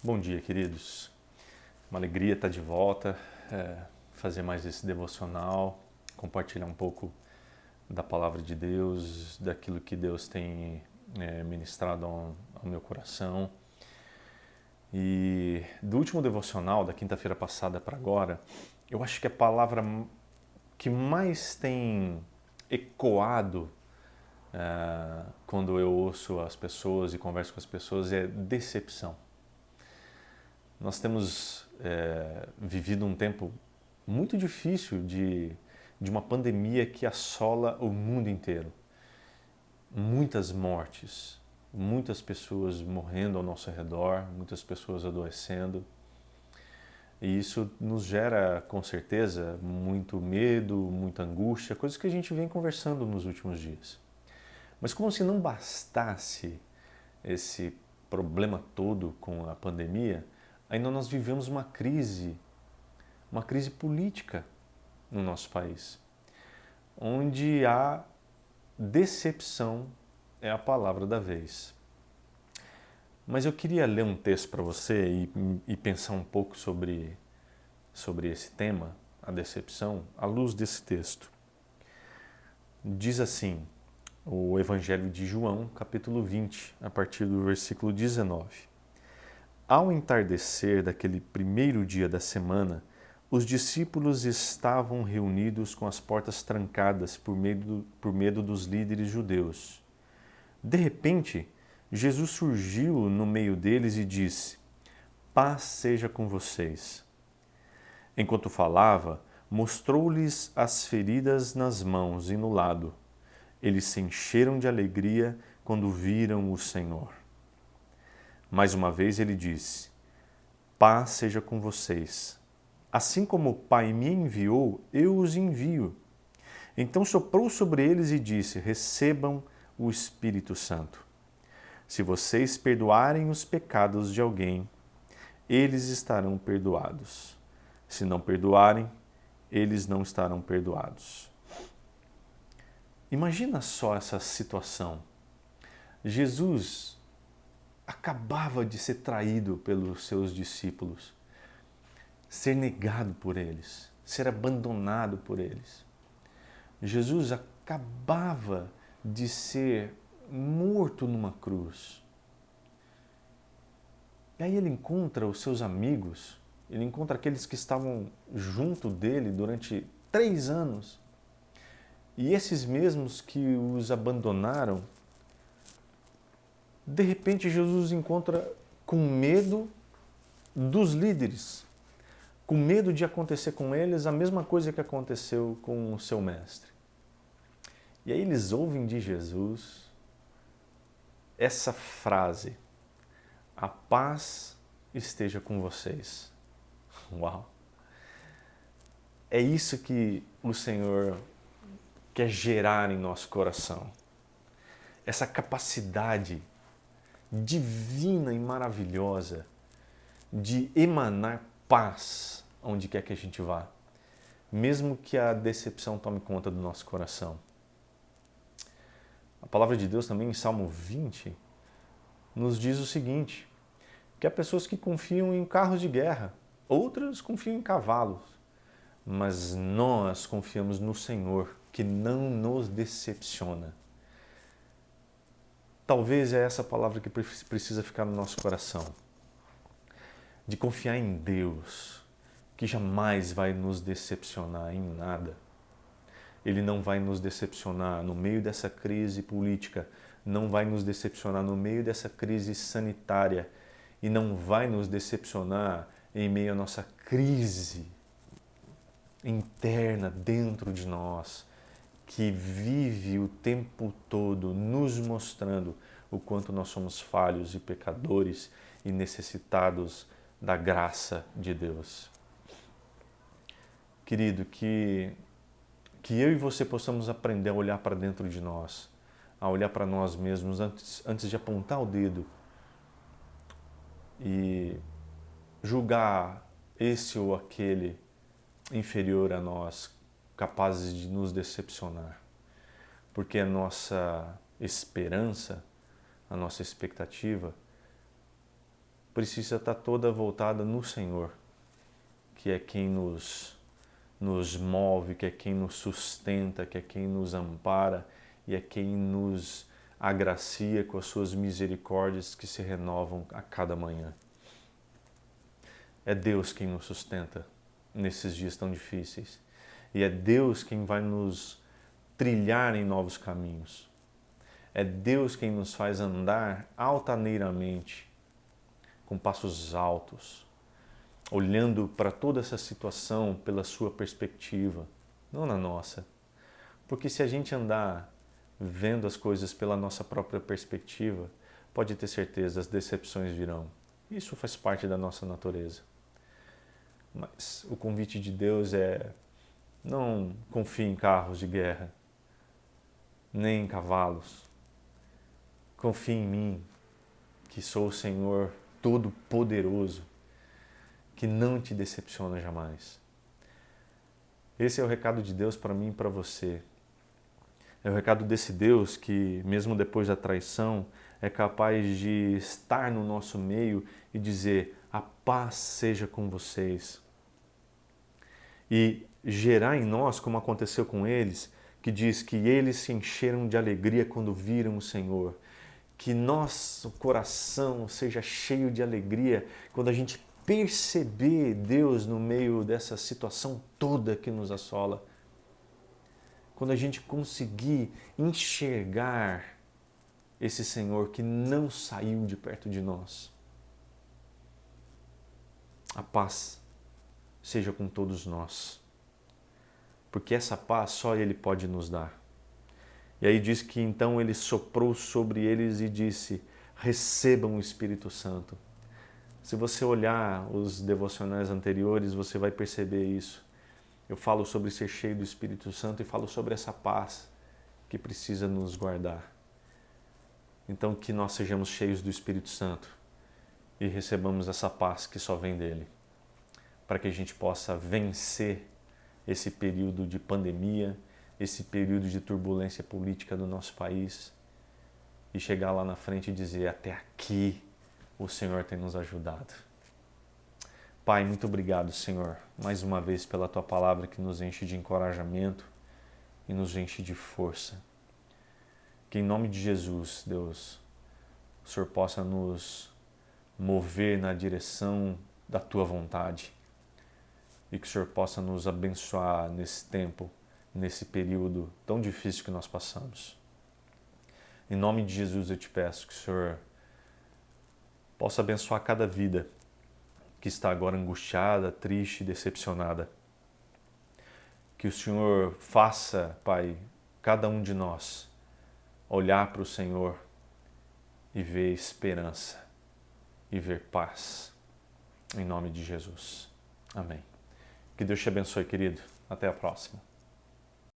Bom dia, queridos. Uma alegria estar de volta, fazer mais esse devocional, compartilhar um pouco da palavra de Deus, daquilo que Deus tem ministrado ao meu coração. E do último devocional, da quinta-feira passada para agora, eu acho que a palavra que mais tem ecoado quando eu ouço as pessoas e converso com as pessoas é decepção. Nós temos vivido um tempo muito difícil de uma pandemia que assola o mundo inteiro. Muitas mortes, muitas pessoas morrendo ao nosso redor, muitas pessoas adoecendo. E isso nos gera, com certeza, muito medo, muita angústia, coisas que a gente vem conversando nos últimos dias. Mas como se não bastasse esse problema todo com a pandemia, ainda nós vivemos uma crise política no nosso país, onde a decepção é a palavra da vez. Mas eu queria ler um texto para você e pensar um pouco sobre esse tema, a decepção, à luz desse texto. Diz assim, o Evangelho de João, capítulo 20, a partir do versículo 19. Ao entardecer daquele primeiro dia da semana, os discípulos estavam reunidos com as portas trancadas por medo dos líderes judeus. De repente, Jesus surgiu no meio deles e disse: "Paz seja com vocês." Enquanto falava, mostrou-lhes as feridas nas mãos e no lado. Eles se encheram de alegria quando viram o Senhor. Mais uma vez ele disse: "Paz seja com vocês. Assim como o Pai me enviou, eu os envio." Então soprou sobre eles e disse: "Recebam o Espírito Santo. Se vocês perdoarem os pecados de alguém, eles estarão perdoados. Se não perdoarem, eles não estarão perdoados." Imagina só essa situação. Jesus acabava de ser traído pelos seus discípulos, ser negado por eles, ser abandonado por eles. Jesus acabava de ser morto numa cruz. E aí ele encontra os seus amigos, ele encontra aqueles que estavam junto dele durante 3 anos. E esses mesmos que os abandonaram, de repente Jesus encontra com medo dos líderes, com medo de acontecer com eles a mesma coisa que aconteceu com o seu mestre. E aí eles ouvem de Jesus essa frase: "A paz esteja com vocês." Uau! É isso que o Senhor quer gerar em nosso coração. Essa capacidade divina e maravilhosa de emanar paz onde quer que a gente vá, mesmo que a decepção tome conta do nosso coração. A palavra de Deus também em Salmo 20 nos diz o seguinte, que há pessoas que confiam em carros de guerra, outras confiam em cavalos, mas nós confiamos no Senhor, que não nos decepciona. Talvez é essa palavra que precisa ficar no nosso coração. De confiar em Deus, que jamais vai nos decepcionar em nada. Ele não vai nos decepcionar no meio dessa crise política, não vai nos decepcionar no meio dessa crise sanitária e não vai nos decepcionar em meio à nossa crise interna dentro de nós, que vive o tempo todo nos mostrando o quanto nós somos falhos e pecadores e necessitados da graça de Deus. Querido, que eu e você possamos aprender a olhar para dentro de nós, a olhar para nós mesmos antes de apontar o dedo e julgar esse ou aquele inferior a nós, capazes de nos decepcionar. Porque a nossa esperança, a nossa expectativa precisa estar toda voltada no Senhor, que é quem nos move, que é quem nos sustenta, que é quem nos ampara e é quem nos agracia com as suas misericórdias que se renovam a cada manhã. É Deus quem nos sustenta nesses dias tão difíceis. E é Deus quem vai nos trilhar em novos caminhos. É Deus quem nos faz andar altaneiramente, com passos altos, olhando para toda essa situação pela sua perspectiva, não na nossa. Porque se a gente andar vendo as coisas pela nossa própria perspectiva, pode ter certeza, as decepções virão. Isso faz parte da nossa natureza. Mas o convite de Deus é: não confie em carros de guerra, nem em cavalos. Confie em mim, que sou o Senhor Todo-Poderoso, que não te decepciona jamais. Esse é o recado de Deus para mim e para você. É o recado desse Deus que, mesmo depois da traição, é capaz de estar no nosso meio e dizer: a paz seja com vocês. E gerar em nós, como aconteceu com eles, que diz que eles se encheram de alegria quando viram o Senhor. Que nosso coração seja cheio de alegria quando a gente perceber Deus no meio dessa situação toda que nos assola. Quando a gente conseguir enxergar esse Senhor que não saiu de perto de nós. A paz seja com todos nós, porque essa paz só Ele pode nos dar. E aí diz que então Ele soprou sobre eles e disse: recebam o Espírito Santo. Se você olhar os devocionais anteriores, você vai perceber isso. Eu falo sobre ser cheio do Espírito Santo e falo sobre essa paz que precisa nos guardar. Então que nós sejamos cheios do Espírito Santo e recebamos essa paz que só vem dele, para que a gente possa vencer esse período de pandemia, esse período de turbulência política do nosso país e chegar lá na frente e dizer: até aqui o Senhor tem nos ajudado. Pai, muito obrigado, Senhor, mais uma vez pela Tua palavra que nos enche de encorajamento e nos enche de força. Que em nome de Jesus, Deus, o Senhor possa nos mover na direção da Tua vontade e que o Senhor possa nos abençoar nesse tempo, nesse período tão difícil que nós passamos. Em nome de Jesus eu te peço que o Senhor possa abençoar cada vida que está agora angustiada, triste, decepcionada. Que o Senhor faça, Pai, cada um de nós olhar para o Senhor e ver esperança e ver paz. Em nome de Jesus. Amém. Que Deus te abençoe, querido. Até a próxima.